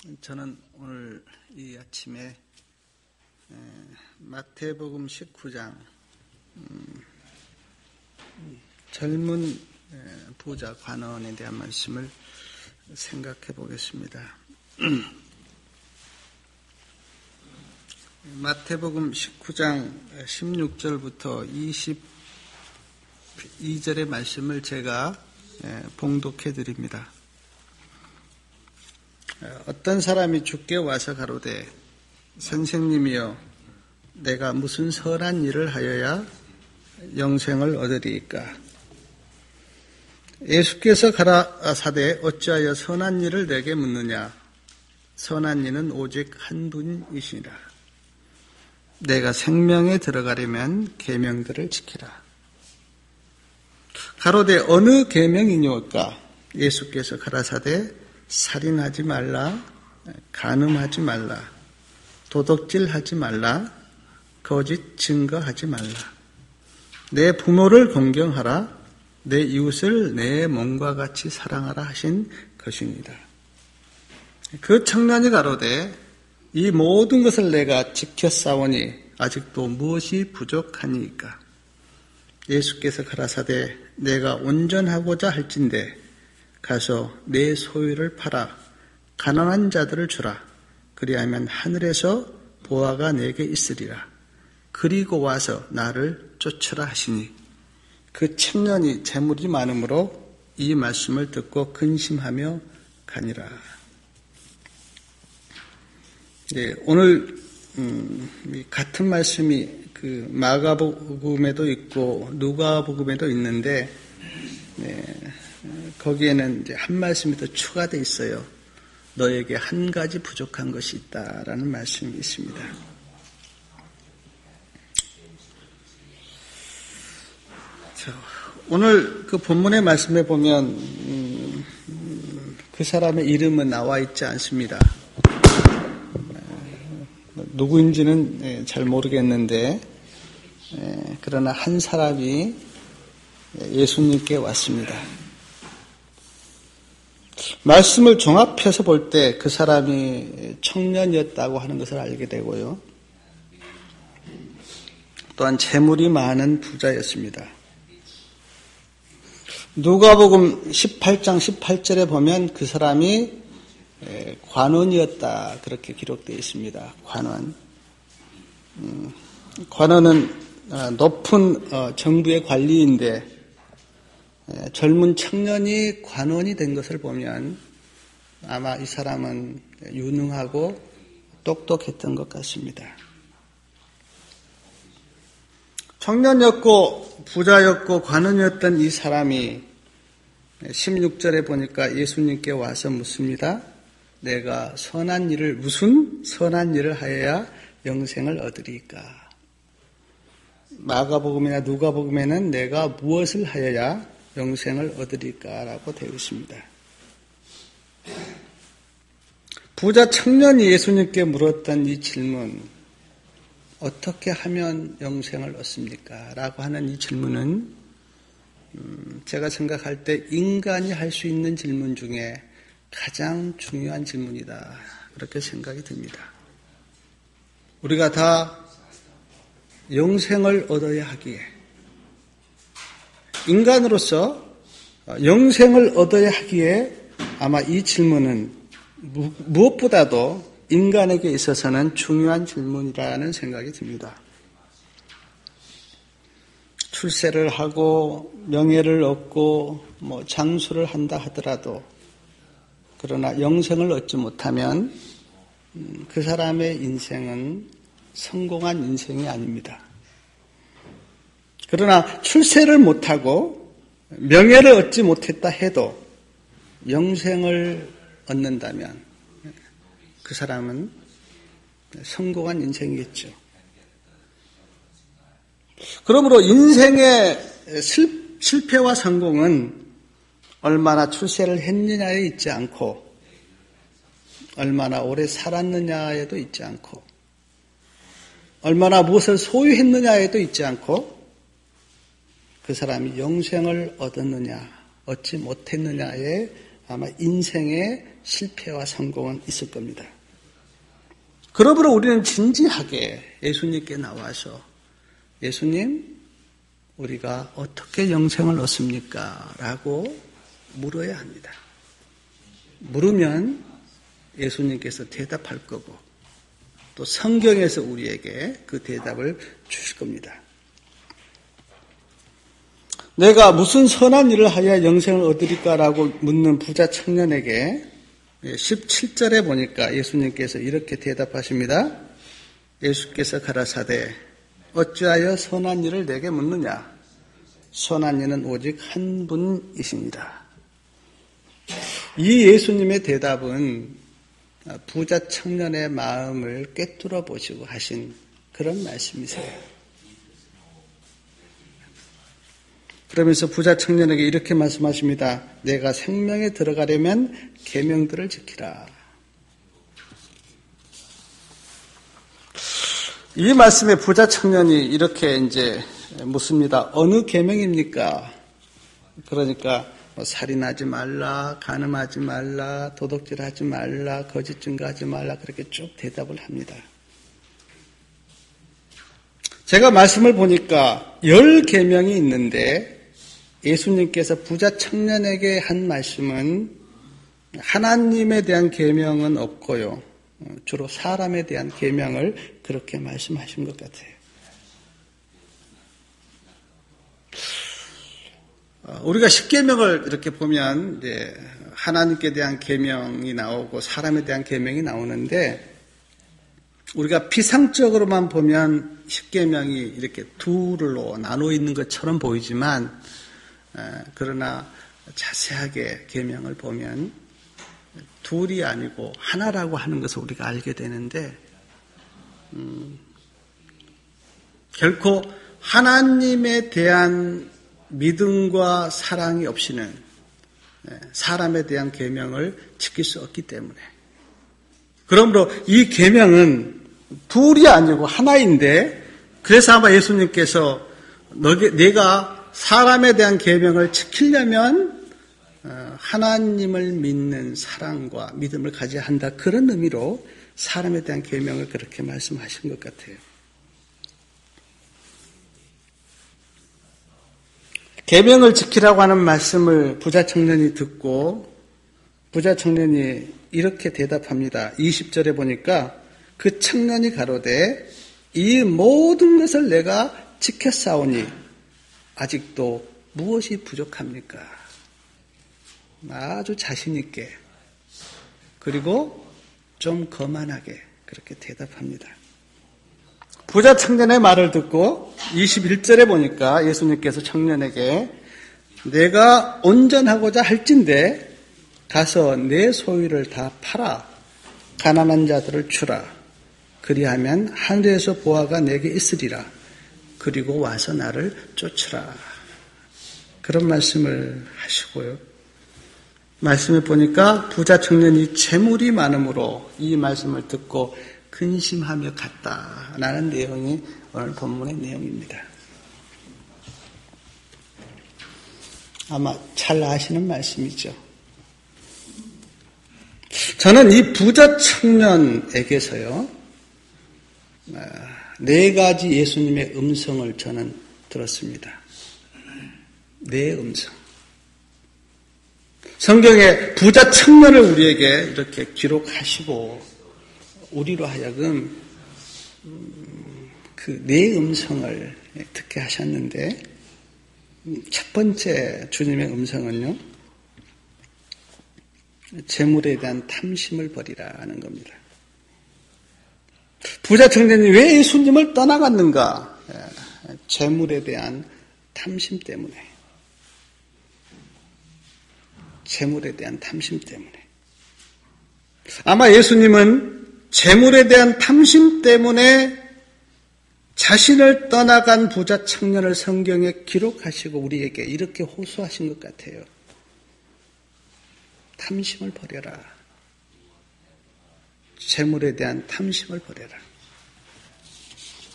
저는 오늘 이 아침에 마태복음 19장 젊은 부자 관원에 대한 말씀을 생각해 보겠습니다. 마태복음 19장 16절부터 22절의 말씀을 제가 봉독해 드립니다. 어떤 사람이 주께 와서 가로되 선생님이여 내가 무슨 선한 일을 하여야 영생을 얻으리이까? 예수께서 가라사대 어찌하여 선한 일을 내게 묻느냐? 선한 이는 오직 한 분이시니라. 내가 생명에 들어가려면 계명들을 지키라. 가로되 어느 계명이뇨까? 예수께서 가라사대 살인하지 말라, 간음하지 말라, 도둑질하지 말라, 거짓 증거하지 말라. 내 부모를 공경하라, 내 이웃을 내 몸과 같이 사랑하라 하신 것입니다. 그 청년이 가로되 이 모든 것을 내가 지켰사오니 아직도 무엇이 부족하니까? 예수께서 가라사대 내가 온전하고자 할진대 가서 내 소유를 팔아 가난한 자들을 주라. 그리하면 하늘에서 보화가 내게 있으리라. 그리고 와서 나를 쫓으라 하시니 그 청년이 재물이 많으므로 이 말씀을 듣고 근심하며 가니라. 오늘 같은 말씀이 그 마가복음에도 있고 누가복음에도 있는데 거기에는 이제 한 말씀이 더 추가되어 있어요. 너에게 한 가지 부족한 것이 있다라는 말씀이 있습니다. 오늘 그 본문의 말씀에 보면 그 사람의 이름은 나와 있지 않습니다. 누구인지는 잘 모르겠는데 그러나 한 사람이 예수님께 왔습니다. 말씀을 종합해서 볼 때 그 사람이 청년이었다고 하는 것을 알게 되고요. 또한 재물이 많은 부자였습니다. 누가복음 18장 18절에 보면 그 사람이 관원이었다 그렇게 기록되어 있습니다. 관원. 관원은 높은 정부의 관리인데 젊은 청년이 관원이 된 것을 보면 아마 이 사람은 유능하고 똑똑했던 것 같습니다. 청년이었고 부자였고 관원이었던 이 사람이 16절에 보니까 예수님께 와서 묻습니다. 내가 무슨 선한 일을 하여야 영생을 얻으리까? 마가복음이나 누가복음에는 내가 무엇을 하여야 영생을 얻으리까라고 되어 있습니다. 부자 청년이 예수님께 물었던 이 질문, 어떻게 하면 영생을 얻습니까? 라고 하는 이 질문은 제가 생각할 때 인간이 할 수 있는 질문 중에 가장 중요한 질문이다. 그렇게 생각이 듭니다. 우리가 다 영생을 얻어야 하기에 인간으로서 영생을 얻어야 하기에 아마 이 질문은 무엇보다도 인간에게 있어서는 중요한 질문이라는 생각이 듭니다. 출세를 하고 명예를 얻고 장수를 한다 하더라도 그러나 영생을 얻지 못하면 그 사람의 인생은 성공한 인생이 아닙니다. 그러나 출세를 못하고 명예를 얻지 못했다 해도 영생을 얻는다면 그 사람은 성공한 인생이겠죠. 그러므로 인생의 실패와 성공은 얼마나 출세를 했느냐에 있지 않고 얼마나 오래 살았느냐에도 있지 않고 얼마나 무엇을 소유했느냐에도 있지 않고 그 사람이 영생을 얻었느냐 얻지 못했느냐에 아마 인생의 실패와 성공은 있을 겁니다. 그러므로 우리는 진지하게 예수님께 나와서 예수님, 우리가 어떻게 영생을 얻습니까? 라고 물어야 합니다. 물으면 예수님께서 대답할 거고 또 성경에서 우리에게 그 대답을 주실 겁니다. 내가 무슨 선한 일을 하여 영생을 얻으리까라고 묻는 부자 청년에게 17절에 보니까 예수님께서 이렇게 대답하십니다. 예수께서 가라사대 어찌하여 선한 일을 내게 묻느냐? 선한 이는 오직 한 분이십니다. 이 예수님의 대답은 부자 청년의 마음을 꿰뚫어 보시고 하신 그런 말씀이세요. 그러면서 부자 청년에게 이렇게 말씀하십니다. 내가 생명에 들어가려면 계명들을 지키라. 이 말씀에 부자 청년이 이렇게 이제 묻습니다. 어느 계명입니까? 그러니까 살인하지 말라, 간음하지 말라, 도둑질하지 말라, 거짓 증거하지 말라 그렇게 쭉 대답을 합니다. 제가 말씀을 보니까 10계명이 있는데 예수님께서 부자 청년에게 한 말씀은 하나님에 대한 계명은 없고요. 주로 사람에 대한 계명을 그렇게 말씀하신 것 같아요. 우리가 10계명을 이렇게 보면 이제 하나님께 대한 계명이 나오고 사람에 대한 계명이 나오는데 우리가 피상적으로만 보면 10계명이 이렇게 둘로 나눠 있는 것처럼 보이지만 그러나 자세하게 계명을 보면 둘이 아니고 하나라고 하는 것을 우리가 알게 되는데 결코 하나님에 대한 믿음과 사랑이 없이는 사람에 대한 계명을 지킬 수 없기 때문에 그러므로 이 계명은 둘이 아니고 하나인데 그래서 아마 예수님께서 내가 사람에 대한 계명을 지키려면 하나님을 믿는 사랑과 믿음을 가져야 한다. 그런 의미로 사람에 대한 계명을 그렇게 말씀하신 것 같아요. 계명을 지키라고 하는 말씀을 부자 청년이 듣고 부자 청년이 이렇게 대답합니다. 20절에 보니까 그 청년이 가로되 이 모든 것을 내가 지켰사오니 아직도 무엇이 부족합니까? 아주 자신 있게 그리고 좀 거만하게 그렇게 대답합니다. 부자 청년의 말을 듣고 21절에 보니까 예수님께서 청년에게 내가 온전하고자 할진대 가서 내 소유를 다 팔아 가난한 자들을 주라. 그리하면 하늘에서 보화가 내게 있으리라. 그리고 와서 나를 쫓으라. 그런 말씀을 하시고요. 말씀을 보니까 부자 청년이 재물이 많음으로 이 말씀을 듣고 근심하며 갔다라는 내용이 오늘 본문의 내용입니다. 아마 잘 아시는 말씀이죠. 저는 이 부자 청년에게서요, 4가지 예수님의 음성을 저는 들었습니다. 4 음성. 성경에 부자 청년을 우리에게 이렇게 기록하시고 우리로 하여금 그 4 음성을 듣게 하셨는데 첫 번째 주님의 음성은요. 재물에 대한 탐심을 버리라는 겁니다. 부자 청년이 왜 예수님을 떠나갔는가? 재물에 대한 탐심 때문에. 재물에 대한 탐심 때문에. 아마 예수님은 재물에 대한 탐심 때문에 자신을 떠나간 부자 청년을 성경에 기록하시고 우리에게 이렇게 호소하신 것 같아요. 탐심을 버려라. 재물에 대한 탐심을 버려라.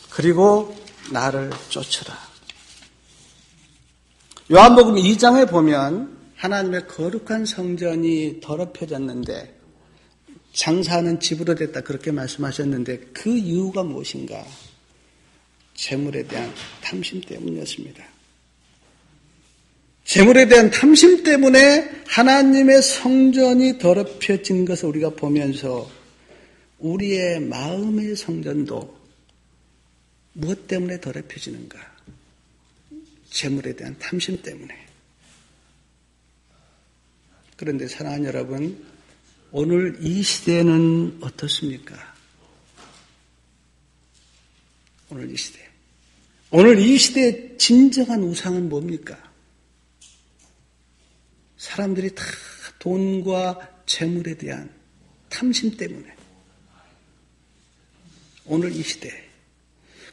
그리고 나를 쫓아라. 요한복음 2장에 보면 하나님의 거룩한 성전이 더럽혀졌는데 장사하는 집으로 됐다 그렇게 말씀하셨는데 그 이유가 무엇인가? 재물에 대한 탐심 때문이었습니다. 재물에 대한 탐심 때문에 하나님의 성전이 더럽혀진 것을 우리가 보면서 우리의 마음의 성전도 무엇 때문에 더럽혀지는가? 재물에 대한 탐심 때문에. 그런데 사랑하는 여러분, 오늘 이 시대는 어떻습니까? 오늘 이 시대의 진정한 우상은 뭡니까? 사람들이 다 돈과 재물에 대한 탐심 때문에. 오늘 이 시대.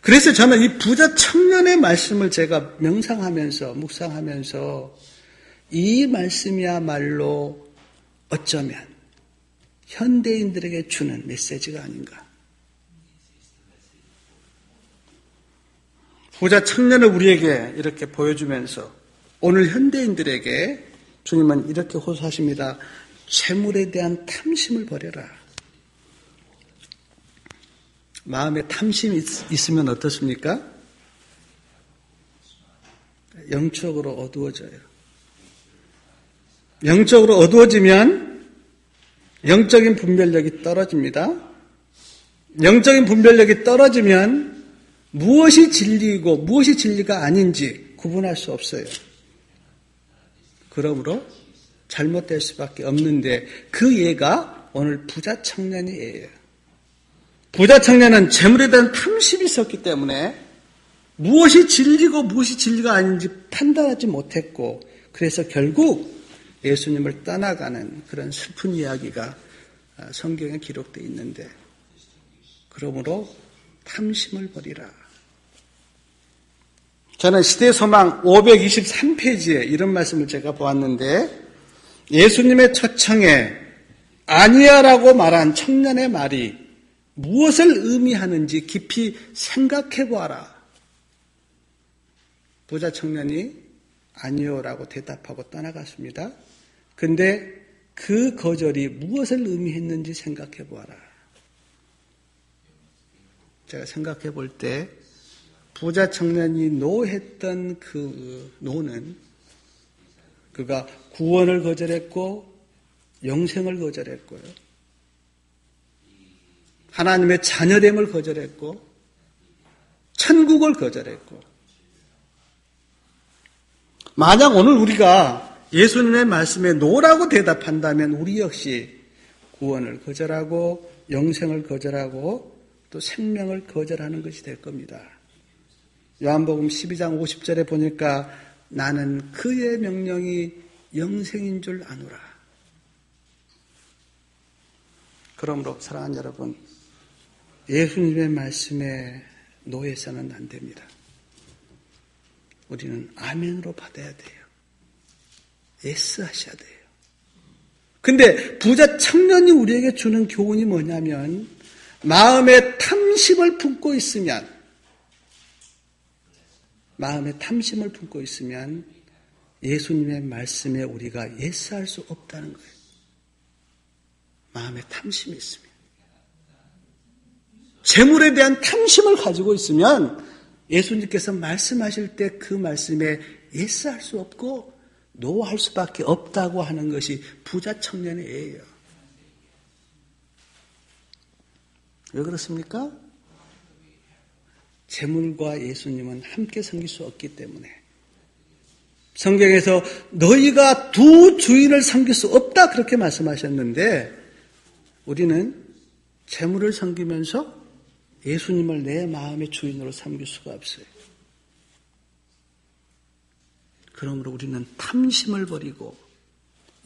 그래서 저는 이 부자 청년의 말씀을 제가 명상하면서, 묵상하면서 이 말씀이야말로 어쩌면 현대인들에게 주는 메시지가 아닌가. 부자 청년을 우리에게 이렇게 보여주면서 오늘 현대인들에게 주님은 이렇게 호소하십니다. 재물에 대한 탐심을 버려라. 마음에 탐심이 있으면 어떻습니까? 영적으로 어두워져요. 영적으로 어두워지면 영적인 분별력이 떨어집니다. 영적인 분별력이 떨어지면 무엇이 진리이고 무엇이 진리가 아닌지 구분할 수 없어요. 그러므로 잘못될 수밖에 없는데 그 예가 오늘 부자 청년이에요. 부자 청년은 재물에 대한 탐심이 있었기 때문에 무엇이 진리고 무엇이 진리가 아닌지 판단하지 못했고 그래서 결국 예수님을 떠나가는 그런 슬픈 이야기가 성경에 기록되어 있는데 그러므로 탐심을 버리라. 저는 시대소망 523페이지에 이런 말씀을 제가 보았는데 예수님의 초청에 아니야라고 말한 청년의 말이 무엇을 의미하는지 깊이 생각해 보아라. 부자 청년이 아니요라고 대답하고 떠나갔습니다. 근데 그 거절이 무엇을 의미했는지 생각해 보아라. 제가 생각해 볼 때 부자 청년이 노했던 그 노는 그가 구원을 거절했고 영생을 거절했고요. 하나님의 자녀됨을 거절했고 천국을 거절했고 만약 오늘 우리가 예수님의 말씀에 노라고 대답한다면 우리 역시 구원을 거절하고 영생을 거절하고 또 생명을 거절하는 것이 될 겁니다. 요한복음 12장 50절에 보니까 나는 그의 명령이 영생인 줄 아노라. 그러므로 사랑하는 여러분, 예수님의 말씀에 노예서는 안 됩니다. 우리는 아멘으로 받아야 돼요. 예스 하셔야 돼요. 근데 부자 청년이 우리에게 주는 교훈이 뭐냐면 마음에 탐심을 품고 있으면 예수님의 말씀에 우리가 예스할 수 없다는 거예요. 마음에 탐심이 있으면. 재물에 대한 탐심을 가지고 있으면 예수님께서 말씀하실 때 그 말씀에 예스할 수 없고 노할 수밖에 없다고 하는 것이 부자 청년의 예예요. 왜 그렇습니까? 재물과 예수님은 함께 섬길 수 없기 때문에 성경에서 너희가 두 주인을 섬길 수 없다 그렇게 말씀하셨는데 우리는 재물을 섬기면서 예수님을 내 마음의 주인으로 섬길 수가 없어요. 그러므로 우리는 탐심을 버리고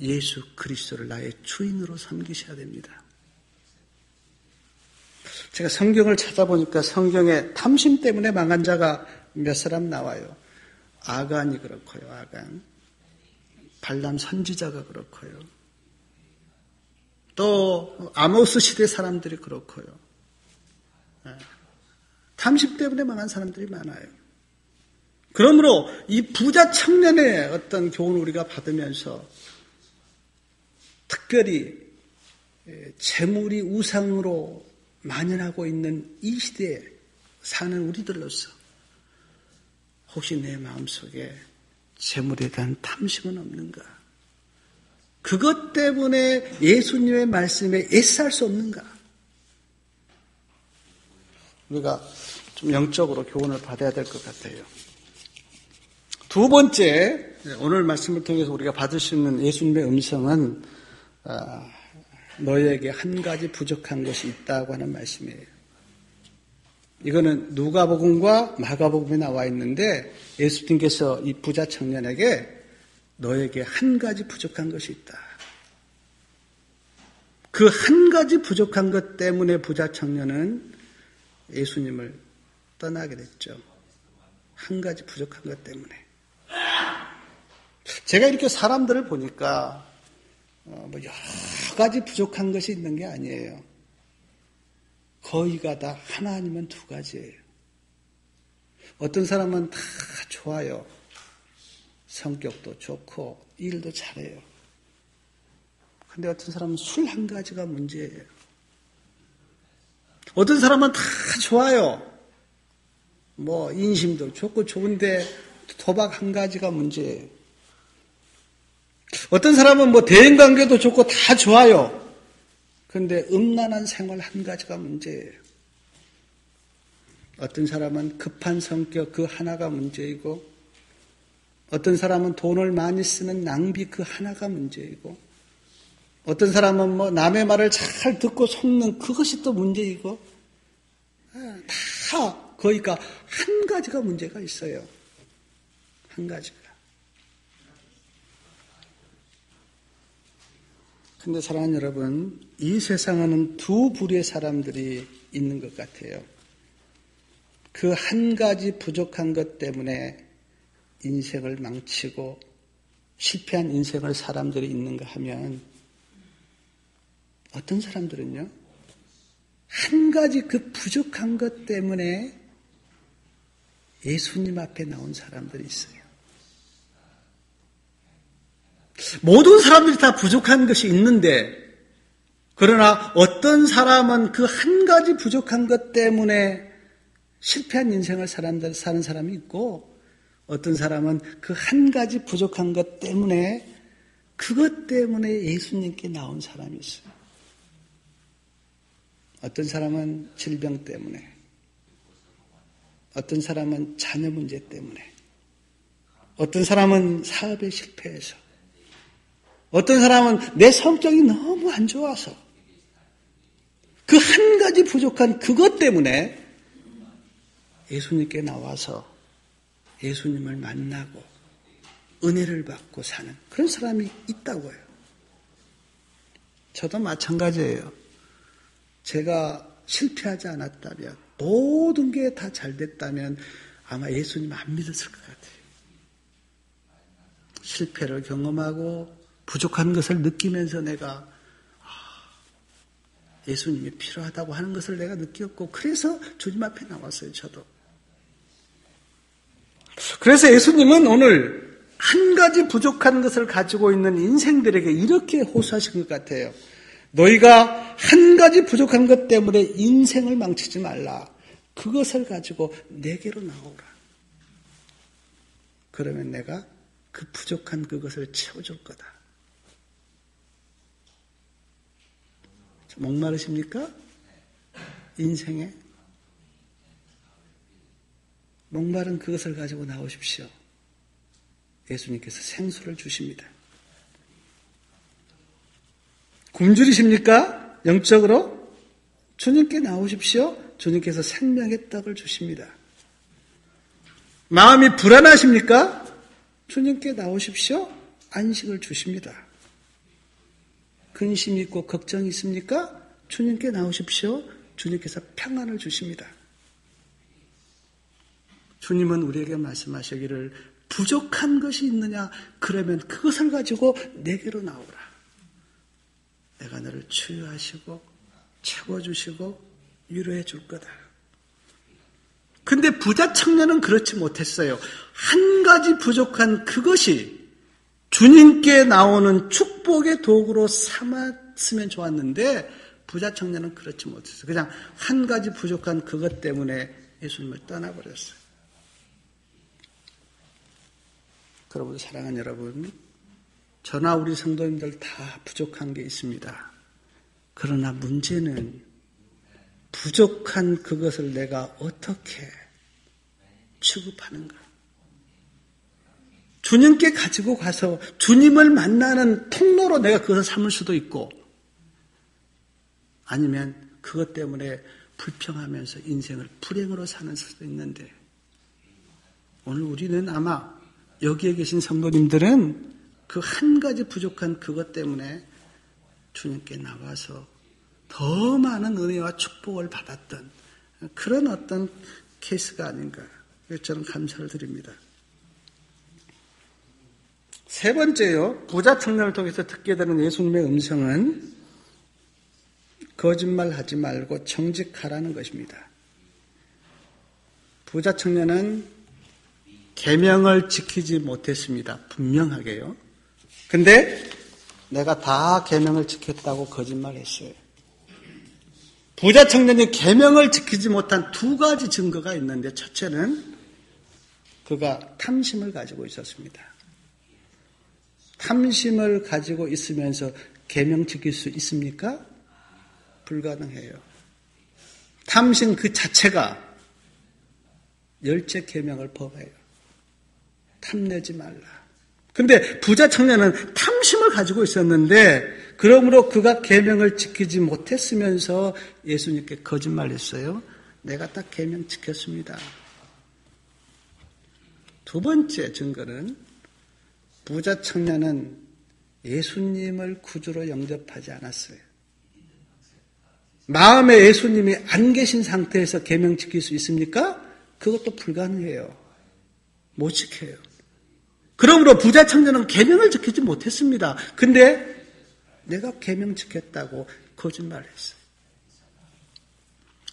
예수 그리스도를 나의 주인으로 섬기셔야 됩니다. 제가 성경을 찾아보니까 성경에 탐심 때문에 망한 자가 몇 사람 나와요. 아간이 그렇고요. 아간. 발람 선지자가 그렇고요. 또 아모스 시대 사람들이 그렇고요. 탐심 때문에 망한 사람들이 많아요. 그러므로 이 부자 청년의 어떤 교훈을 우리가 받으면서 특별히 재물이 우상으로 만연하고 있는 이 시대에 사는 우리들로서 혹시 내 마음속에 재물에 대한 탐심은 없는가? 그것 때문에 예수님의 말씀에 애써할 수 없는가? 우리가 좀 영적으로 교훈을 받아야 될 것 같아요. 두 번째, 오늘 말씀을 통해서 우리가 받을 수 있는 예수님의 음성은 너희에게 한 가지 부족한 것이 있다고 하는 말씀이에요. 이거는 누가복음과 마가복음에 나와 있는데 예수님께서 이 부자 청년에게 너에게 한 가지 부족한 것이 있다. 그 한 가지 부족한 것 때문에 부자 청년은 예수님을 떠나게 됐죠. 한 가지 부족한 것 때문에. 제가 이렇게 사람들을 보니까 여러 가지 부족한 것이 있는 게 아니에요. 거의가 다 하나 아니면 두 가지예요. 어떤 사람은 다 좋아요. 성격도 좋고 일도 잘해요. 근데 어떤 사람은 술 한 가지가 문제예요. 어떤 사람은 다 좋아요. 인심도 좋고 좋은데 도박 한 가지가 문제예요. 어떤 사람은 대인관계도 좋고 다 좋아요. 그런데 음란한 생활 한 가지가 문제예요. 어떤 사람은 급한 성격 그 하나가 문제이고, 어떤 사람은 돈을 많이 쓰는 낭비 그 하나가 문제이고, 어떤 사람은 남의 말을 잘 듣고 속는 그것이 또 문제이고, 다 그러니까 한 가지가 문제가 있어요. 한 가지가. 근데 사랑하는 여러분, 이 세상에는 두 부류의 사람들이 있는 것 같아요. 그 한 가지 부족한 것 때문에 인생을 망치고 실패한 인생을 사람들이 있는가 하면 어떤 사람들은요, 한 가지 그 부족한 것 때문에 예수님 앞에 나온 사람들이 있어요. 모든 사람들이 다 부족한 것이 있는데, 그러나 어떤 사람은 그 한 가지 부족한 것 때문에 실패한 인생을 사는 사람이 있고, 어떤 사람은 그 한 가지 부족한 것 때문에 그것 때문에 예수님께 나온 사람이 있어요. 어떤 사람은 질병 때문에, 어떤 사람은 자녀 문제 때문에, 어떤 사람은 사업에 실패해서, 어떤 사람은 내 성격이 너무 안 좋아서 그 한 가지 부족한 그것 때문에 예수님께 나와서 예수님을 만나고 은혜를 받고 사는 그런 사람이 있다고요. 저도 마찬가지예요. 제가 실패하지 않았다면, 모든 게 다 잘 됐다면 아마 예수님 안 믿었을 것 같아요. 실패를 경험하고 부족한 것을 느끼면서 내가 예수님이 필요하다고 하는 것을 내가 느꼈고, 그래서 주님 앞에 나왔어요, 저도. 그래서 예수님은 오늘 한 가지 부족한 것을 가지고 있는 인생들에게 이렇게 호소하신 것 같아요. 너희가 한 가지 부족한 것 때문에 인생을 망치지 말라. 그것을 가지고 내게로 나오라. 그러면 내가 그 부족한 그것을 채워줄 거다. 목마르십니까? 인생에? 목마른 그것을 가지고 나오십시오. 예수님께서 생수를 주십니다. 굶주리십니까? 영적으로? 주님께 나오십시오. 주님께서 생명의 떡을 주십니다. 마음이 불안하십니까? 주님께 나오십시오. 안식을 주십니다. 근심이 있고 걱정이 있습니까? 주님께 나오십시오. 주님께서 평안을 주십니다. 주님은 우리에게 말씀하시기를 부족한 것이 있느냐? 그러면 그것을 가지고 내게로 나오라. 내가 너를 치유하시고 채워주시고 위로해 줄 거다. 근데 부자 청년은 그렇지 못했어요. 한 가지 부족한 그것이 주님께 나오는 축복의 도구로 삼았으면 좋았는데 부자 청년은 그렇지 못했어요. 그냥 한 가지 부족한 그것 때문에 예수님을 떠나버렸어요. 여러분, 사랑하는 여러분, 저나 우리 성도님들 다 부족한 게 있습니다. 그러나 문제는 부족한 그것을 내가 어떻게 취급하는가? 주님께 가지고 가서 주님을 만나는 통로로 내가 그것을 삼을 수도 있고, 아니면 그것 때문에 불평하면서 인생을 불행으로 사는 수도 있는데, 오늘 우리는 아마 여기에 계신 성도님들은 그 한 가지 부족한 그것 때문에 주님께 나와서 더 많은 은혜와 축복을 받았던 그런 어떤 케이스가 아닌가. 저는 감사를 드립니다. 세 번째요. 부자 청년을 통해서 듣게 되는 예수님의 음성은 거짓말하지 말고 정직하라는 것입니다. 부자 청년은 계명을 지키지 못했습니다. 분명하게요. 근데 내가 다 계명을 지켰다고 거짓말했어요. 부자 청년이 계명을 지키지 못한 두 가지 증거가 있는데, 첫째는 그가 탐심을 가지고 있었습니다. 탐심을 가지고 있으면서 계명 지킬 수 있습니까? 불가능해요. 탐심 그 자체가 열째 계명을 범해요. 탐내지 말라. 근데 부자 청년은 탐심을 가지고 있었는데, 그러므로 그가 계명을 지키지 못했으면서 예수님께 거짓말했어요. 내가 딱 계명 지켰습니다. 두 번째 증거는 부자 청년은 예수님을 구주로 영접하지 않았어요. 마음에 예수님이 안 계신 상태에서 계명 지킬 수 있습니까? 그것도 불가능해요. 못 지켜요. 그러므로 부자 청년은 계명을 지키지 못했습니다. 근데 내가 계명 지켰다고 거짓말했어요.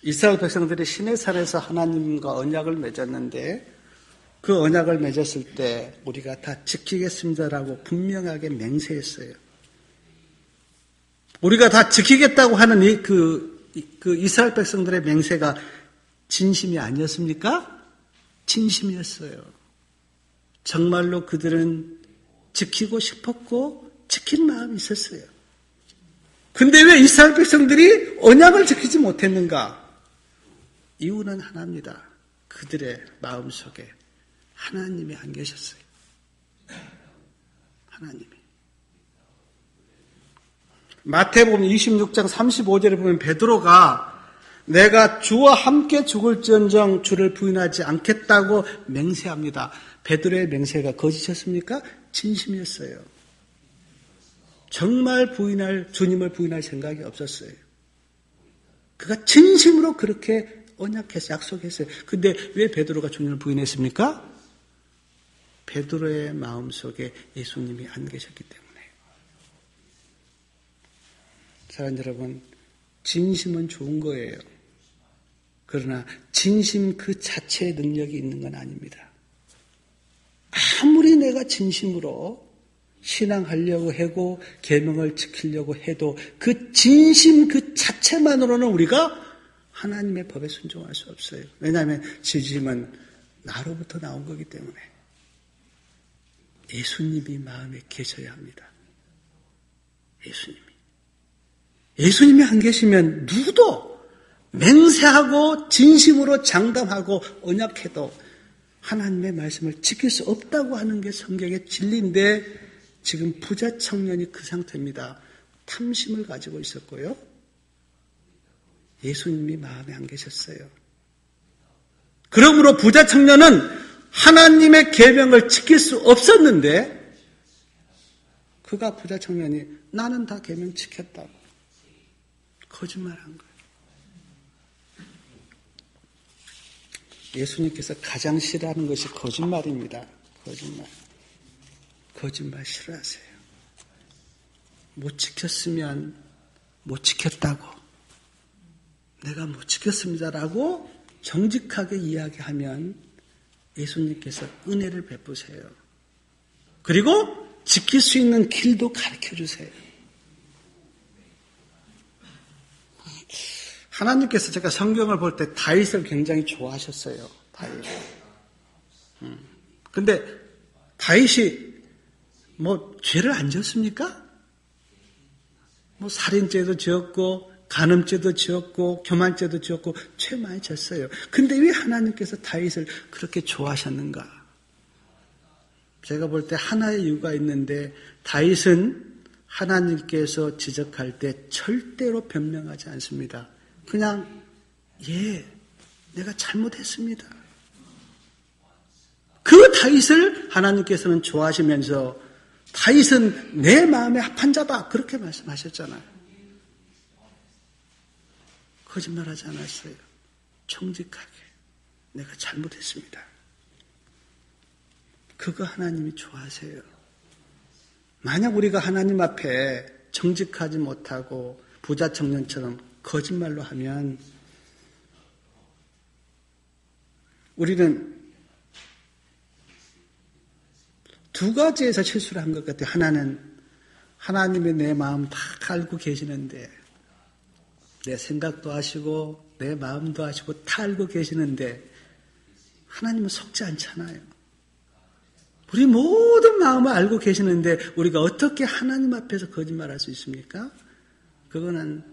이스라엘 백성들이 시내산에서 하나님과 언약을 맺었는데, 그 언약을 맺었을 때 우리가 다 지키겠습니다라고 분명하게 맹세했어요. 우리가 다 지키겠다고 하는 그 이스라엘 백성들의 맹세가 진심이 아니었습니까? 진심이었어요. 정말로 그들은 지키고 싶었고 지킨 마음이 있었어요. 근데 왜 이스라엘 백성들이 언약을 지키지 못했는가? 이유는 하나입니다. 그들의 마음속에 하나님이 안 계셨어요. 하나님이. 마태복음 26장 35절에 보면 베드로가 내가 주와 함께 죽을지언정 주를 부인하지 않겠다고 맹세합니다. 베드로의 맹세가 거짓이었습니까? 진심이었어요. 정말 주님을 부인할 생각이 없었어요. 그가 진심으로 그렇게 언약해서 약속했어요. 근데 왜 베드로가 주님을 부인했습니까? 베드로의 마음속에 예수님이 안 계셨기 때문에. 사랑하는 여러분, 진심은 좋은 거예요. 그러나 진심 그 자체의 능력이 있는 건 아닙니다. 아무리 내가 진심으로 신앙하려고 하고 계명을 지키려고 해도 그 진심 그 자체만으로는 우리가 하나님의 법에 순종할 수 없어요. 왜냐하면 진심은 나로부터 나온 거기 때문에. 예수님이 마음에 계셔야 합니다. 예수님이 안 계시면 누구도 맹세하고 진심으로 장담하고 언약해도 하나님의 말씀을 지킬 수 없다고 하는 게 성경의 진리인데, 지금 부자 청년이 그 상태입니다. 탐심을 가지고 있었고요. 예수님이 마음에 안 계셨어요. 그러므로 부자 청년은 하나님의 계명을 지킬 수 없었는데, 그가 부자 청년이 나는 다 계명 지켰다고 거짓말한 거예요. 예수님께서 가장 싫어하는 것이 거짓말입니다. 거짓말 싫어하세요. 못 지켰으면 못 지켰다고, 내가 못 지켰습니다라고 정직하게 이야기하면 예수님께서 은혜를 베푸세요. 그리고 지킬 수 있는 길도 가르쳐 주세요. 하나님께서 제가 성경을 볼 때 다윗을 굉장히 좋아하셨어요. 다윗. 근데 다윗이 뭐 죄를 안 지었습니까? 뭐 살인죄도 지었고 간음죄도 지었고 교만죄도 지었고 죄 많이 졌어요. 근데 왜 하나님께서 다윗을 그렇게 좋아하셨는가? 제가 볼 때 하나의 이유가 있는데 다윗은 하나님께서 지적할 때 절대로 변명하지 않습니다. 그냥 내가 잘못했습니다. 그 다윗을 하나님께서는 좋아하시면서 다윗은 내 마음에 합한 자다 그렇게 말씀하셨잖아요. 거짓말하지 않았어요. 정직하게 내가 잘못했습니다. 그거 하나님이 좋아하세요. 만약 우리가 하나님 앞에 정직하지 못하고 부자 청년처럼 거짓말로 하면 우리는 두 가지에서 실수를 한 것 같아요. 하나는 하나님의 내 마음 다 알고 계시는데 내 생각도 아시고 내 마음도 아시고 다 알고 계시는데 하나님은 속지 않잖아요. 우리 모든 마음을 알고 계시는데 우리가 어떻게 하나님 앞에서 거짓말할 수 있습니까? 그거는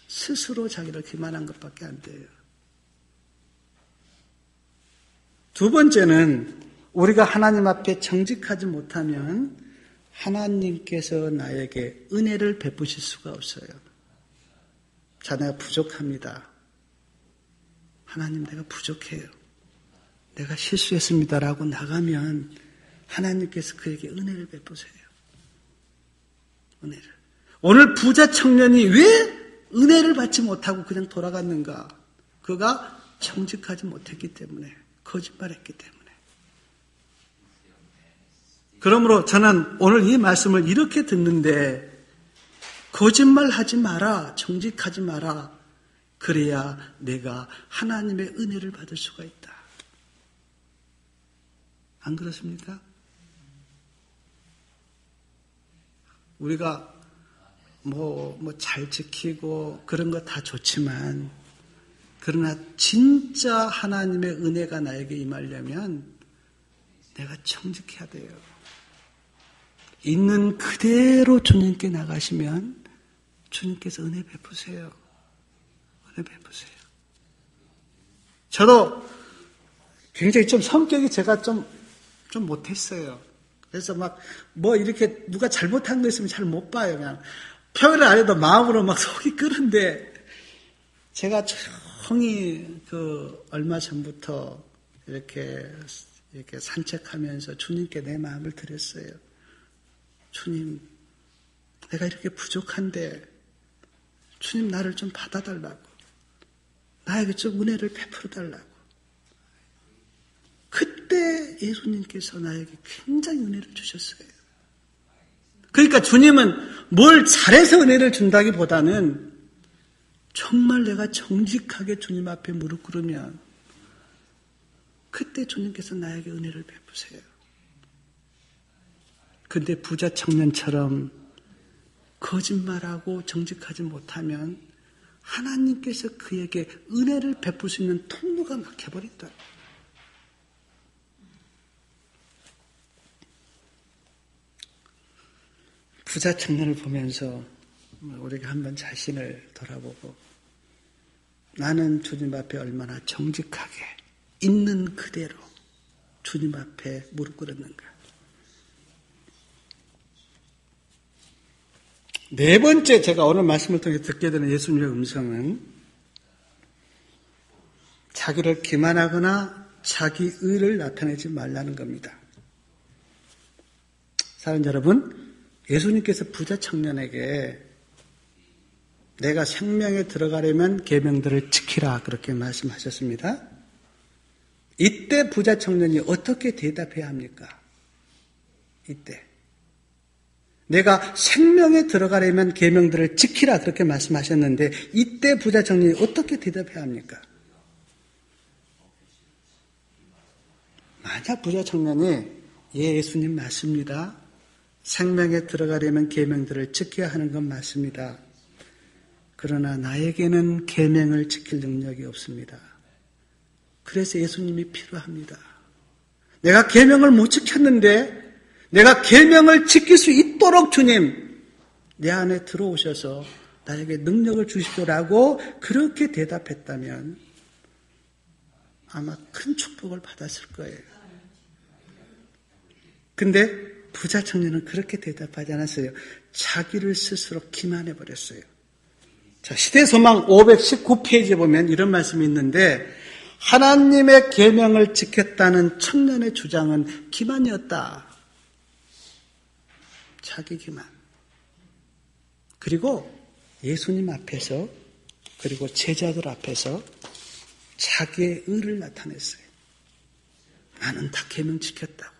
스스로 자기를 기만한 것밖에 안 돼요. 두 번째는 우리가 하나님 앞에 정직하지 못하면 하나님께서 나에게 은혜를 베푸실 수가 없어요. 자, 내가 부족합니다. 하나님, 내가 부족해요. 내가 실수했습니다라고 나가면 하나님께서 그에게 은혜를 베푸세요. 은혜를. 오늘 부자 청년이 왜 은혜를 받지 못하고 그냥 돌아갔는가? 그가 정직하지 못했기 때문에, 거짓말했기 때문에. 그러므로 저는 오늘 이 말씀을 이렇게 듣는데 거짓말하지 마라, 정직하지 마라. 그래야 내가 하나님의 은혜를 받을 수가 있다. 안 그렇습니까? 우리가 잘 지키고 그런 거 다 좋지만 그러나 진짜 하나님의 은혜가 나에게 임하려면 내가 정직해야 돼요. 있는 그대로 주님께 나가시면 주님께서 은혜 베푸세요. 은혜 베푸세요. 저도 굉장히 좀 성격이 제가 좀 못했어요. 그래서 이렇게 누가 잘못한 거 있으면 잘 못 봐요. 그냥 표현을 안 해도 마음으로 막 속이 끓는데 제가 조용히 얼마 전부터 이렇게 산책하면서 주님께 내 마음을 드렸어요. 주님, 내가 이렇게 부족한데 주님 나를 좀 받아달라고. 나에게 좀 은혜를 베풀어 달라고. 그때 예수님께서 나에게 굉장히 은혜를 주셨어요. 그러니까 주님은 뭘 잘해서 은혜를 준다기보다는 정말 내가 정직하게 주님 앞에 무릎 꿇으면 그때 주님께서 나에게 은혜를 베푸세요. 근데 부자 청년처럼 거짓말하고 정직하지 못하면 하나님께서 그에게 은혜를 베풀 수 있는 통로가 막혀버린다. 부자 청년을 보면서 우리가 한번 자신을 돌아보고 나는 주님 앞에 얼마나 정직하게 있는 그대로 주님 앞에 무릎 꿇었는가. 네 번째 제가 오늘 말씀을 통해 듣게 되는 예수님의 음성은 자기를 기만하거나 자기 의를 나타내지 말라는 겁니다. 사랑하는 여러분, 예수님께서 부자 청년에게 내가 생명에 들어가려면 계명들을 지키라 그렇게 말씀하셨습니다. 이때 부자 청년이 어떻게 대답해야 합니까? 이때 내가 생명에 들어가려면 계명들을 지키라 그렇게 말씀하셨는데 이때 부자 청년이 어떻게 대답해야 합니까? 만약 부자 청년이 예수님 맞습니다. 생명에 들어가려면 계명들을 지켜야 하는 건 맞습니다. 그러나 나에게는 계명을 지킬 능력이 없습니다. 그래서 예수님이 필요합니다. 내가 계명을 못 지켰는데 내가 계명을 지킬 수 있도록 주님 내 안에 들어오셔서 나에게 능력을 주십시오라고 그렇게 대답했다면 아마 큰 축복을 받았을 거예요. 근데 부자 청년은 그렇게 대답하지 않았어요. 자기를 스스로 기만해버렸어요. 자, 시대소망 519페이지에 보면 이런 말씀이 있는데 하나님의 계명을 지켰다는 청년의 주장은 기만이었다. 자기 기만. 그리고 예수님 앞에서 그리고 제자들 앞에서 자기의 의를 나타냈어요. 나는 다 계명 지켰다고.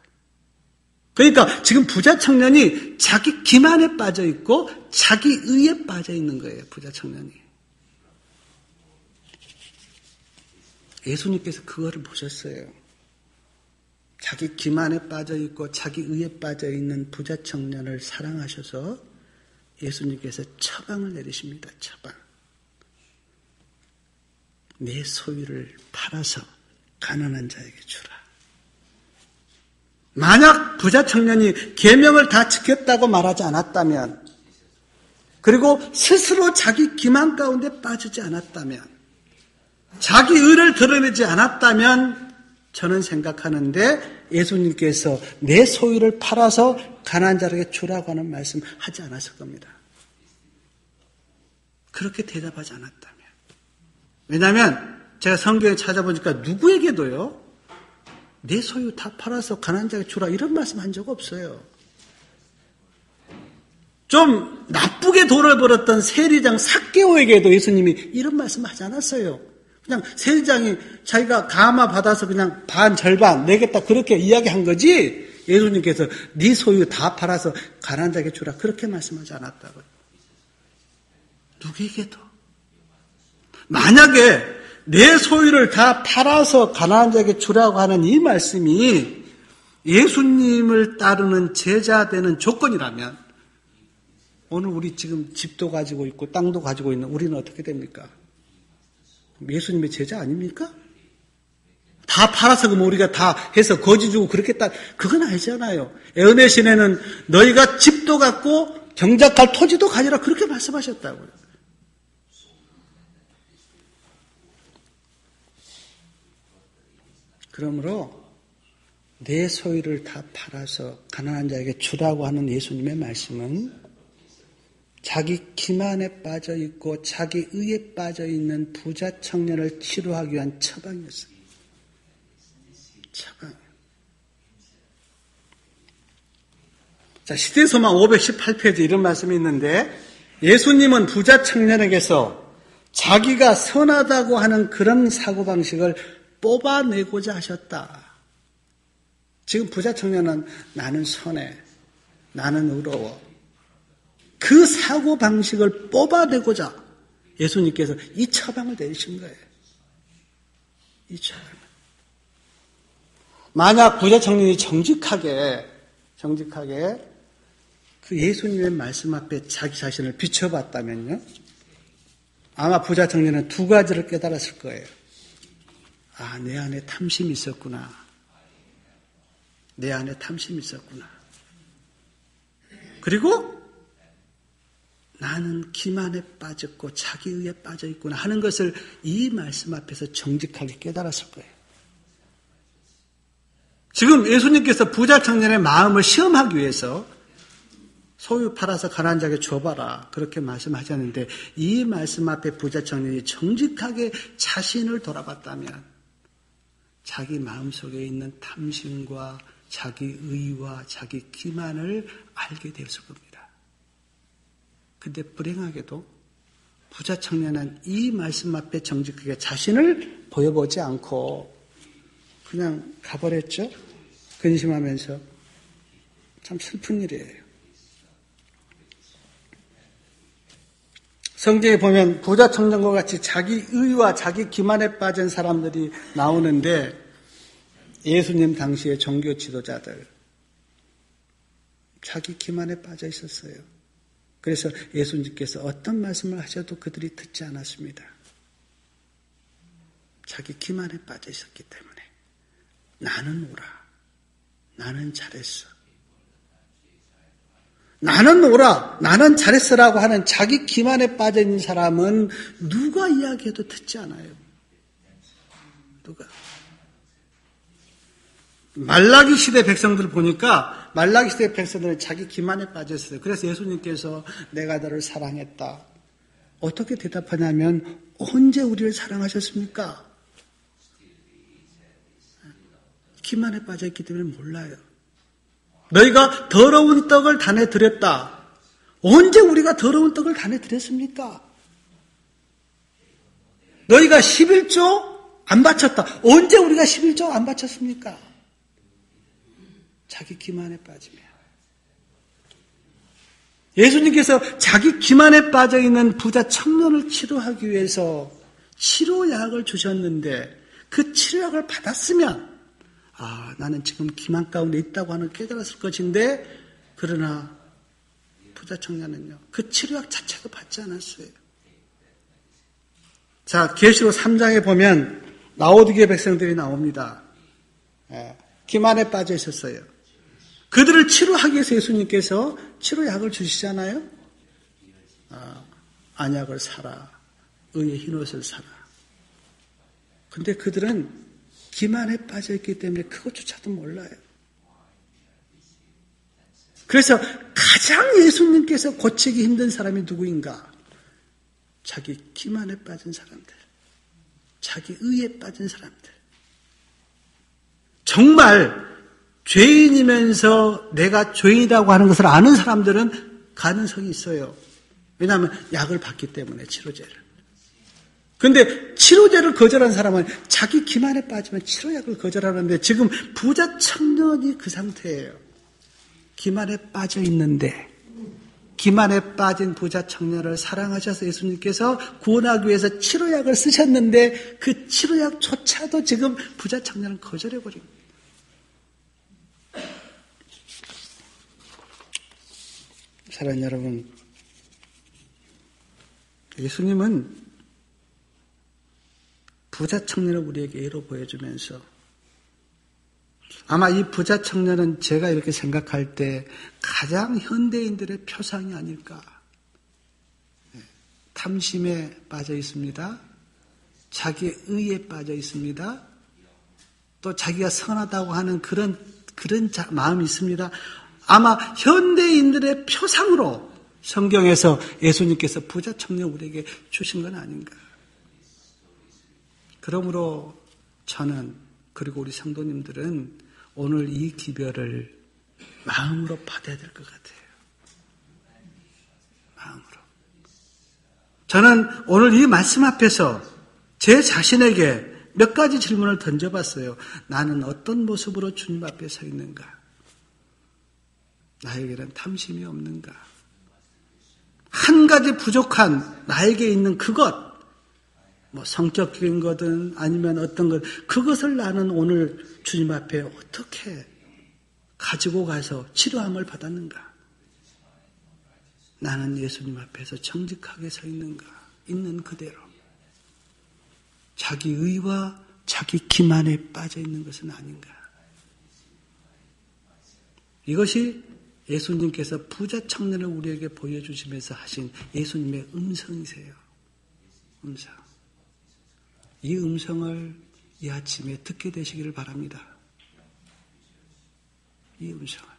그러니까 지금 부자 청년이 자기 기만에 빠져 있고 자기 의에 빠져 있는 거예요. 부자 청년이. 예수님께서 그거를 보셨어요. 자기 기만에 빠져 있고 자기 의에 빠져 있는 부자 청년을 사랑하셔서 예수님께서 처방을 내리십니다. 처방. 내 소유를 팔아서 가난한 자에게 주라. 만약 부자 청년이 계명을 다 지켰다고 말하지 않았다면, 그리고 스스로 자기 기만 가운데 빠지지 않았다면, 자기 의를 드러내지 않았다면 저는 생각하는데 예수님께서 내 소유를 팔아서 가난한 자에게 주라고 하는 말씀 하지 않았을 겁니다. 그렇게 대답하지 않았다면. 왜냐하면 제가 성경에 찾아보니까 누구에게도요 내 소유 다 팔아서 가난한 자에게 주라 이런 말씀 한 적 없어요. 좀 나쁘게 돈을 벌었던 세리장 삭개오에게도 예수님이 이런 말씀 하지 않았어요. 그냥 세리장이 자기가 감화 받아서 그냥 반 절반 내겠다 그렇게 이야기한 거지 예수님께서 네 소유 다 팔아서 가난한 자에게 주라 그렇게 말씀하지 않았다고요. 누구에게도. 만약에 내 소유를 다 팔아서 가난한 자에게 주라고 하는 이 말씀이 예수님을 따르는 제자 되는 조건이라면 오늘 우리 지금 집도 가지고 있고 땅도 가지고 있는 우리는 어떻게 됩니까? 예수님의 제자 아닙니까? 다 팔아서 그럼 우리가 다 해서 거지 주고 그렇겠다. 그건 아니잖아요. 애언의 시내는 너희가 집도 갖고 경작할 토지도 가지라 그렇게 말씀하셨다고요. 그러므로 내 소유를 다 팔아서 가난한 자에게 주라고 하는 예수님의 말씀은 자기 기만에 빠져 있고 자기 의에 빠져 있는 부자 청년을 치료하기 위한 처방이었어요. 처방. 자, 시대소망 518페이지 이런 말씀이 있는데 예수님은 부자 청년에게서 자기가 선하다고 하는 그런 사고방식을 뽑아내고자 하셨다. 지금 부자 청년은 나는 선해, 나는 의로워. 그 사고방식을 뽑아내고자 예수님께서 이 처방을 내리신 거예요. 이 처방. 만약 부자 청년이 정직하게 그 예수님의 말씀 앞에 자기 자신을 비춰봤다면요. 아마 부자 청년은 두 가지를 깨달았을 거예요. 아, 내 안에 탐심이 있었구나. 내 안에 탐심이 있었구나. 그리고 나는 기만에 빠졌고 자기 의에 빠져 있구나 하는 것을 이 말씀 앞에서 정직하게 깨달았을 거예요. 지금 예수님께서 부자 청년의 마음을 시험하기 위해서 소유 팔아서 가난한 자에게 줘봐라 그렇게 말씀하셨는데 이 말씀 앞에 부자 청년이 정직하게 자신을 돌아봤다면 자기 마음속에 있는 탐심과 자기 의와 자기 기만을 알게 되었을 겁니다. 근데 불행하게도 부자 청년은 이 말씀 앞에 정직하게 자신을 보여보지 않고 그냥 가버렸죠. 근심하면서. 참 슬픈 일이에요. 성경에 보면 부자 청년과 같이 자기 의와 자기 기만에 빠진 사람들이 나오는데 예수님 당시의 종교 지도자들 자기 기만에 빠져 있었어요. 그래서 예수님께서 어떤 말씀을 하셔도 그들이 듣지 않았습니다. 자기 기만에 빠져 있었기 때문에 나는 옳아, 나는 잘했어, 나는 옳아, 나는 잘했어라고 하는 자기 기만에 빠져 있는 사람은 누가 이야기해도 듣지 않아요. 누가. 말라기 시대 백성들을 보니까 말라기 시대 백성들은 자기 기만에 빠져 있어요. 그래서 예수님께서 내가 너를 사랑했다. 어떻게 대답하냐면 언제 우리를 사랑하셨습니까? 기만에 빠져 있기 때문에 몰라요. 너희가 더러운 떡을 단에 드렸다. 언제 우리가 더러운 떡을 단에 드렸습니까? 너희가 11조 안 바쳤다. 언제 우리가 11조 안 바쳤습니까? 자기 기만에 빠지면. 예수님께서 자기 기만에 빠져있는 부자 청년을 치료하기 위해서 치료약을 주셨는데 그 치료약을 받았으면 나는 지금 기만 가운데 있다고 하는 깨달았을 것인데 그러나 부자 청년은요. 그 치료약 자체도 받지 않았어요. 자, 계시록 3장에 보면 라오디게 백성들이 나옵니다. 기만에 빠져 있었어요. 그들을 치료하기 위해서 예수님께서 치료약을 주시잖아요. 안약을 사라. 의의 흰옷을 사라. 근데 그들은 기만에 빠져 있기 때문에 그것조차도 몰라요. 그래서 가장 예수님께서 고치기 힘든 사람이 누구인가? 자기 기만에 빠진 사람들. 자기 의에 빠진 사람들. 정말 죄인이면서 내가 죄인이라고 하는 것을 아는 사람들은 가능성이 있어요. 왜냐하면 약을 받기 때문에 치료제를. 그런데 치료제를 거절한 사람은 자기 기만에 빠지면 치료약을 거절하는데 지금 부자 청년이 그 상태예요. 기만에 빠져 있는데 기만에 빠진 부자 청년을 사랑하셔서 예수님께서 구원하기 위해서 치료약을 쓰셨는데 그 치료약조차도 지금 부자 청년은 거절해버립니다. 사랑하는 여러분, 예수님은 부자 청년을 우리에게 예로 보여주면서 아마 이 부자 청년은 제가 이렇게 생각할 때 가장 현대인들의 표상이 아닐까. 탐심에 빠져 있습니다. 자기의 의에 빠져 있습니다. 또 자기가 선하다고 하는 그런 마음이 있습니다. 아마 현대인들의 표상으로 성경에서 예수님께서 부자 청년 우리에게 주신 건 아닌가. 그러므로 저는 그리고 우리 성도님들은 오늘 이 기별을 마음으로 받아야 될 것 같아요. 마음으로. 저는 오늘 이 말씀 앞에서 제 자신에게 몇 가지 질문을 던져봤어요. 나는 어떤 모습으로 주님 앞에 서 있는가? 나에게는 탐심이 없는가? 한 가지 부족한 나에게 있는 그것, 성격적인 거든 아니면 어떤 것, 그것을 나는 오늘 주님 앞에 어떻게 가지고 가서 치료함을 받았는가? 나는 예수님 앞에서 정직하게 서 있는가? 있는 그대로. 자기 의와 자기 기만에 빠져 있는 것은 아닌가? 이것이 예수님께서 부자 청년을 우리에게 보여주시면서 하신 예수님의 음성이세요. 음성. 이 음성을 이 아침에 듣게 되시기를 바랍니다. 이 음성을.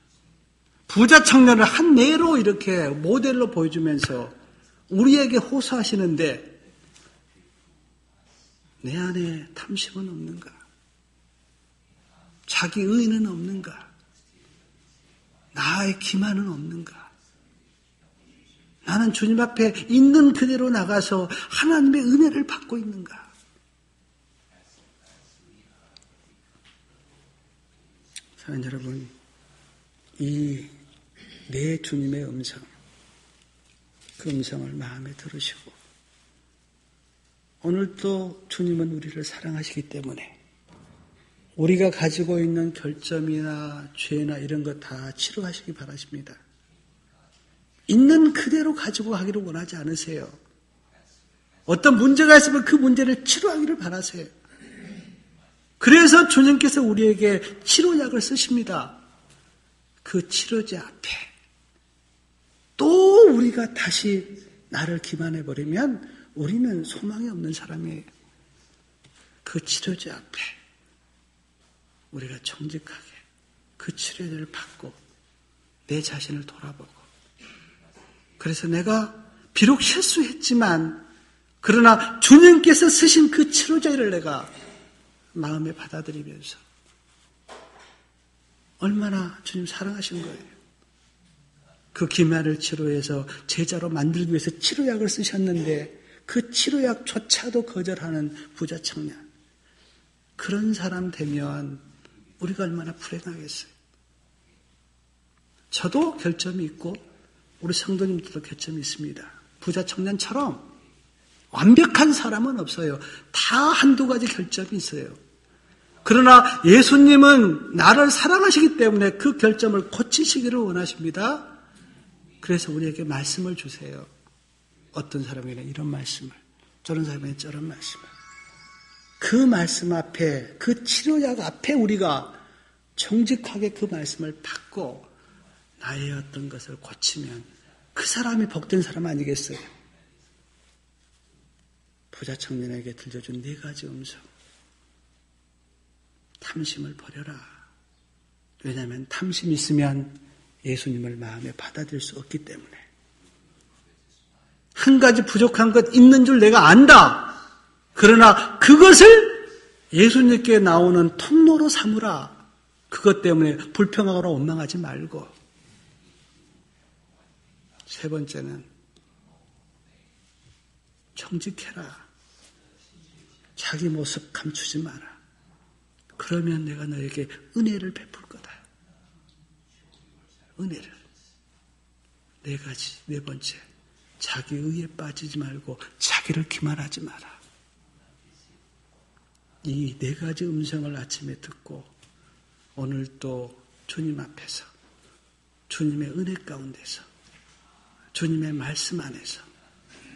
부자 청년을 한 예로 이렇게 모델로 보여주면서 우리에게 호소하시는데 내 안에 탐심은 없는가? 자기 의는 없는가? 나의 기만은 없는가? 나는 주님 앞에 있는 그대로 나가서 하나님의 은혜를 받고 있는가? 사랑하는 여러분, 이 내 주님의 음성, 그 음성을 마음에 들으시고 오늘도 주님은 우리를 사랑하시기 때문에 우리가 가지고 있는 결점이나 죄나 이런 것 다 치료하시기 바라십니다. 있는 그대로 가지고 가기를 원하지 않으세요. 어떤 문제가 있으면 그 문제를 치료하기를 바라세요. 그래서 주님께서 우리에게 치료약을 쓰십니다. 그 치료제 앞에 또 우리가 다시 나를 기만해버리면 우리는 소망이 없는 사람이에요. 그 치료제 앞에 우리가 정직하게 그 치료제를 받고 내 자신을 돌아보고, 그래서 내가 비록 실수했지만 그러나 주님께서 쓰신 그 치료제를 내가 마음에 받아들이면서 얼마나 주님 사랑하신 거예요. 그 기만을 치료해서 제자로 만들기 위해서 치료약을 쓰셨는데 그 치료약조차도 거절하는 부자 청년, 그런 사람 되면 우리가 얼마나 불행하겠어요. 저도 결점이 있고 우리 성도님들도 결점이 있습니다. 부자 청년처럼 완벽한 사람은 없어요. 다 한두 가지 결점이 있어요. 그러나 예수님은 나를 사랑하시기 때문에 그 결점을 고치시기를 원하십니다. 그래서 우리에게 말씀을 주세요. 어떤 사람에게는 이런 말씀을, 저런 사람에게는 저런 말씀을. 그 말씀 앞에, 그 치료약 앞에 우리가 정직하게 그 말씀을 받고 나의 어떤 것을 고치면 그 사람이 복된 사람 아니겠어요? 부자 청년에게 들려준 4가지 음성. 탐심을 버려라. 왜냐하면 탐심이 있으면 예수님을 마음에 받아들일 수 없기 때문에. 한 가지 부족한 것 있는 줄 내가 안다. 그러나 그것을 예수님께 나오는 통로로 삼으라. 그것 때문에 불평하거나 원망하지 말고. 3번째는 정직해라. 자기 모습 감추지 마라. 그러면 내가 너에게 은혜를 베풀 거다. 은혜를. 4가지. 4번째. 자기 의에 빠지지 말고 자기를 기만하지 마라. 이 4가지 음성을 아침에 듣고 오늘 또 주님 앞에서, 주님의 은혜 가운데서, 주님의 말씀 안에서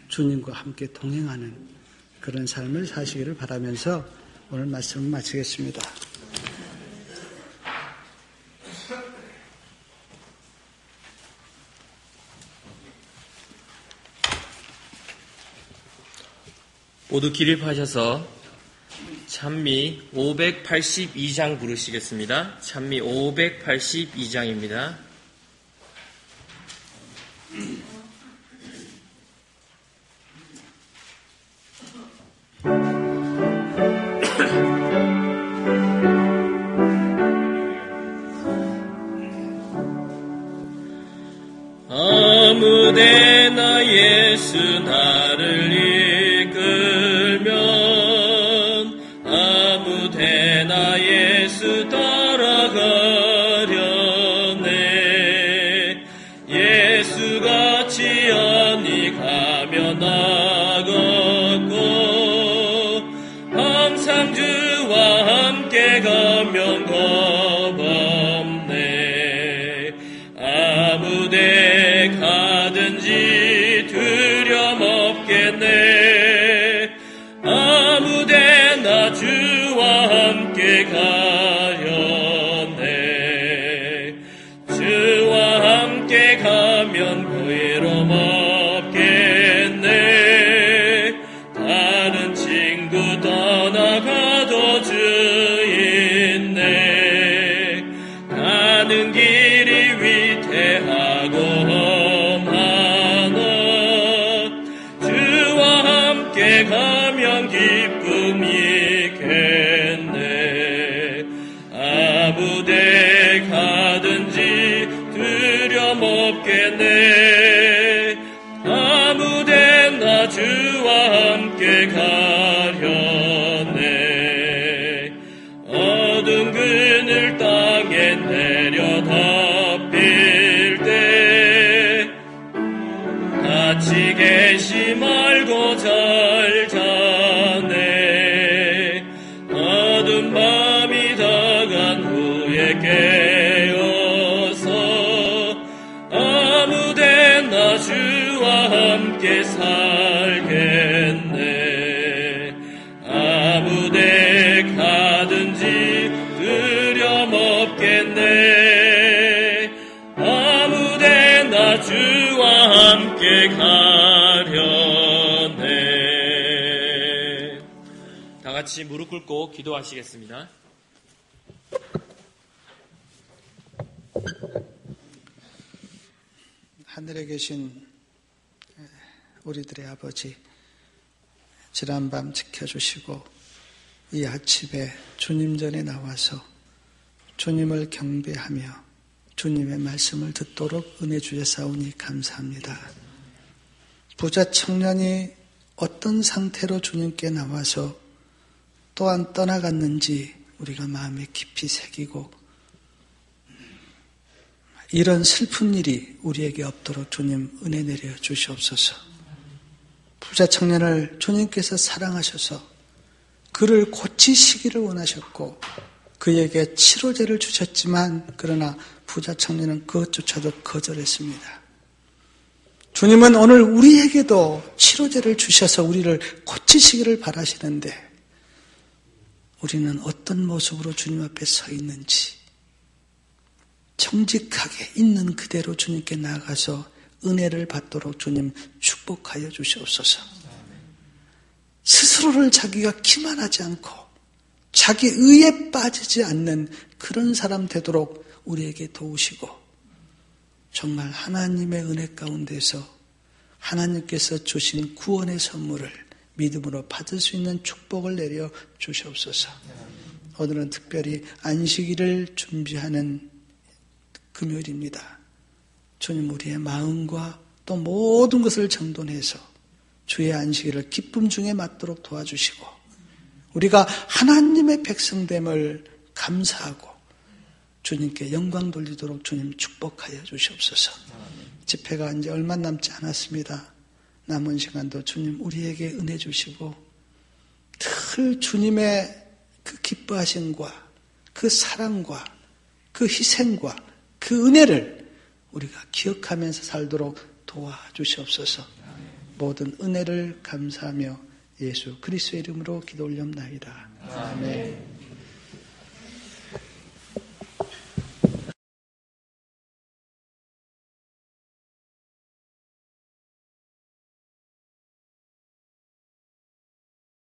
주님과 함께 동행하는 그런 삶을 사시기를 바라면서 오늘 말씀을 마치겠습니다. 모두 기립하셔서 찬미 582장 부르시겠습니다. 찬미 582장입니다. 아무데나 예수 나를 이끌면, 아무데나 예수 따라가려네. 예수같이 아니 가며 나갔고, 항상 주와 함께 가면 겁없네. 아무데 가든지 두려움 없겠네. 아무데나 주와 함께 가려네. 주와 함께 가면 괴로움 없겠네. 다른 친구 떠나가도 주 있네. 가는 길이 위태하고 험하나 주와 함께 가면 기쁨이 있겠네. 아무데 가든지 두려움 없겠네. 아무데나 주와 함께 가려네. 어두운 그늘 땅에 내려 덮일 때 같이 계시 말고 잘 자네. 어두운 밤이 다 나 주와 함께 살겠네. 아무데 가든지 두려움 없겠네. 아무데 나 주와 함께 가려네. 다 같이 무릎 꿇고 기도하시겠습니다. 하늘에 계신 우리들의 아버지, 지난밤 지켜주시고 이 아침에 주님 전에 나와서 주님을 경배하며 주님의 말씀을 듣도록 은혜 주셔사오니 감사합니다. 부자 청년이 어떤 상태로 주님께 나와서 또한 떠나갔는지 우리가 마음에 깊이 새기고 이런 슬픈 일이 우리에게 없도록 주님 은혜 내려 주시옵소서. 부자 청년을 주님께서 사랑하셔서 그를 고치시기를 원하셨고 그에게 치료제를 주셨지만 그러나 부자 청년은 그것조차도 거절했습니다. 주님은 오늘 우리에게도 치료제를 주셔서 우리를 고치시기를 바라시는데 우리는 어떤 모습으로 주님 앞에 서 있는지 정직하게 있는 그대로 주님께 나아가서 은혜를 받도록 주님 축복하여 주시옵소서. 스스로를 자기가 기만하지 않고 자기 의에 빠지지 않는 그런 사람 되도록 우리에게 도우시고 정말 하나님의 은혜 가운데서 하나님께서 주신 구원의 선물을 믿음으로 받을 수 있는 축복을 내려 주시옵소서. 오늘은 특별히 안식일을 준비하는 금요일입니다. 주님 우리의 마음과 또 모든 것을 정돈해서 주의 안식일을 기쁨 중에 맞도록 도와주시고 우리가 하나님의 백성됨을 감사하고 주님께 영광 돌리도록 주님 축복하여 주시옵소서. 집회가 이제 얼마 남지 않았습니다. 남은 시간도 주님 우리에게 은혜 주시고 늘 주님의 그 기뻐하심과 그 사랑과 그 희생과 그 은혜를 우리가 기억하면서 살도록 도와주시옵소서. 모든 은혜를 감사하며 예수 그리스도의 이름으로 기도 올렸나이다. 아멘.